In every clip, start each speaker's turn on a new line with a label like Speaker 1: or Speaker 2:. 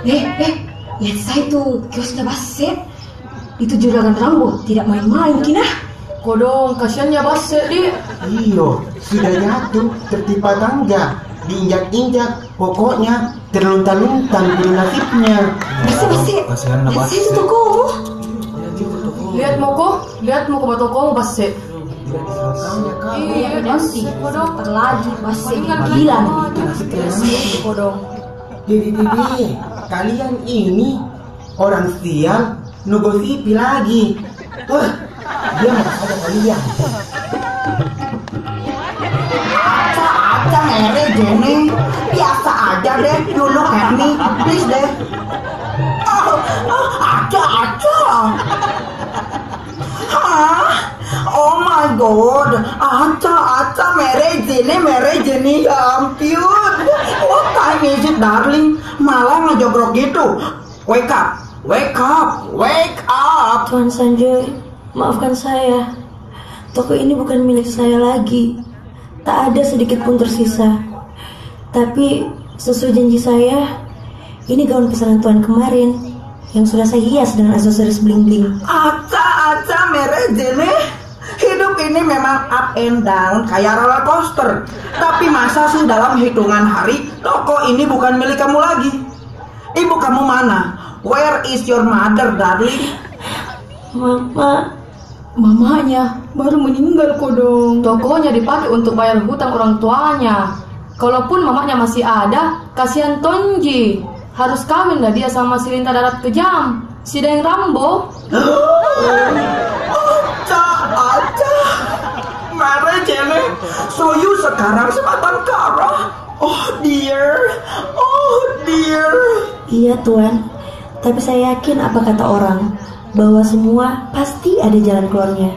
Speaker 1: Lihat saya tuh kiosnya Basse. Itu juragan Rambo, tidak main-main kina.
Speaker 2: Kodong, kasihan ya Basse, Dik.
Speaker 3: Iyo, sudah jatuh, tertimpa tangga, diinjak-injak, pokoknya terlunta-luntan dulu nasibnya.
Speaker 1: Basse,
Speaker 4: Kasihan lah
Speaker 1: lihat
Speaker 4: Basse.
Speaker 1: saya tuh toko.
Speaker 2: Lihat moko batokong Basse. Iya,
Speaker 1: Nanti,
Speaker 2: Kodong.
Speaker 1: lagi Basse
Speaker 2: Ingat
Speaker 1: bilang.
Speaker 2: Kodong.
Speaker 3: Dede, kalian ini orang sial, nugosipi lagi. Wah, dia mau ada kalian.
Speaker 5: Aca mere Jenny, biasa aja deh, you look at me, please deh. Aca. Hah? Oh my god, Aca mere Jenny, ya ampun. What time is it darling? Malah ngejogrok gitu. Wake up.
Speaker 6: Tuan Sanjoy, maafkan saya. Toko ini bukan milik saya lagi. Tak ada sedikit pun tersisa. Tapi sesuai janji saya, ini gaun pesanan Tuan kemarin yang sudah saya hias dengan aksesoris bling-bling.
Speaker 5: Aca mere Jenny. Hidup ini memang up and down kayak roller coaster. Tapi masa sih dalam hitungan hari toko ini bukan milik kamu lagi? Ibu kamu mana? Where is your mother, darling?
Speaker 1: Mamanya baru meninggal Kodong.
Speaker 2: Tokonya dipakai untuk bayar hutang orang tuanya. Kalaupun mamanya masih ada, kasihan Tonji. Harus kawin dah dia sama si Linta darat kejam, si Deng Rambo.
Speaker 5: Aca, Mare Jenny, so you sekarang sematan Kara. Oh dear.
Speaker 6: Iya Tuan, tapi saya yakin apa kata orang, bahwa semua pasti ada jalan keluarnya.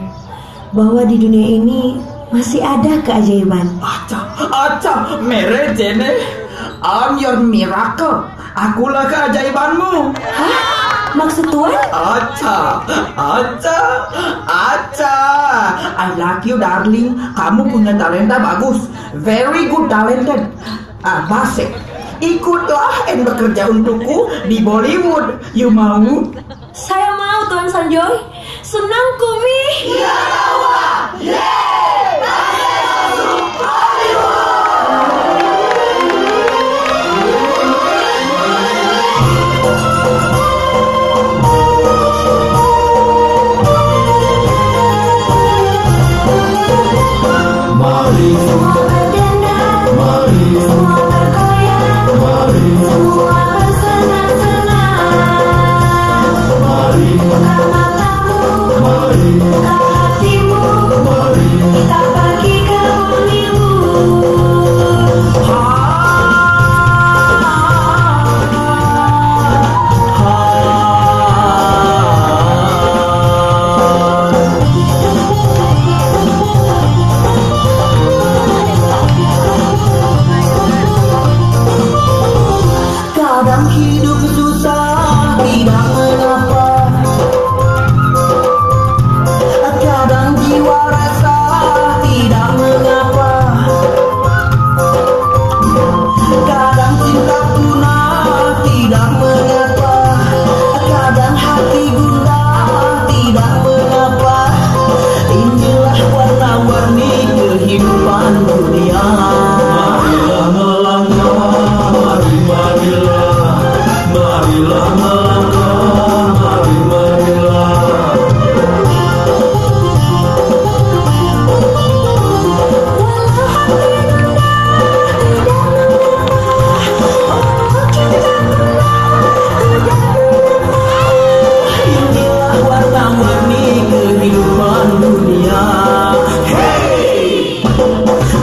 Speaker 6: Bahwa di dunia ini masih ada keajaiban.
Speaker 5: Aca, Mare Jenny, I'm your miracle. Akulah keajaibanmu.
Speaker 6: Hah? Maksud Tuan?
Speaker 5: Aca, I like you darling. Kamu punya talenta bagus, very good talented. Basse, ikutlah and bekerja untukku di Bollywood. You mau?
Speaker 6: Saya mau Tuan Sanjoy. Senang Kumi.
Speaker 5: Iya,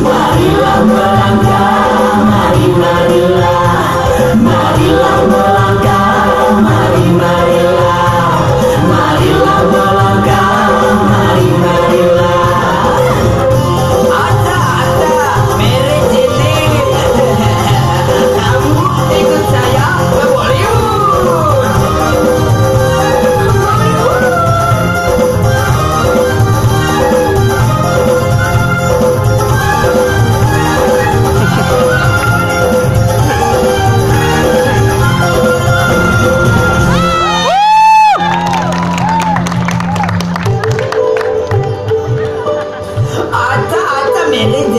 Speaker 5: Marilah manajer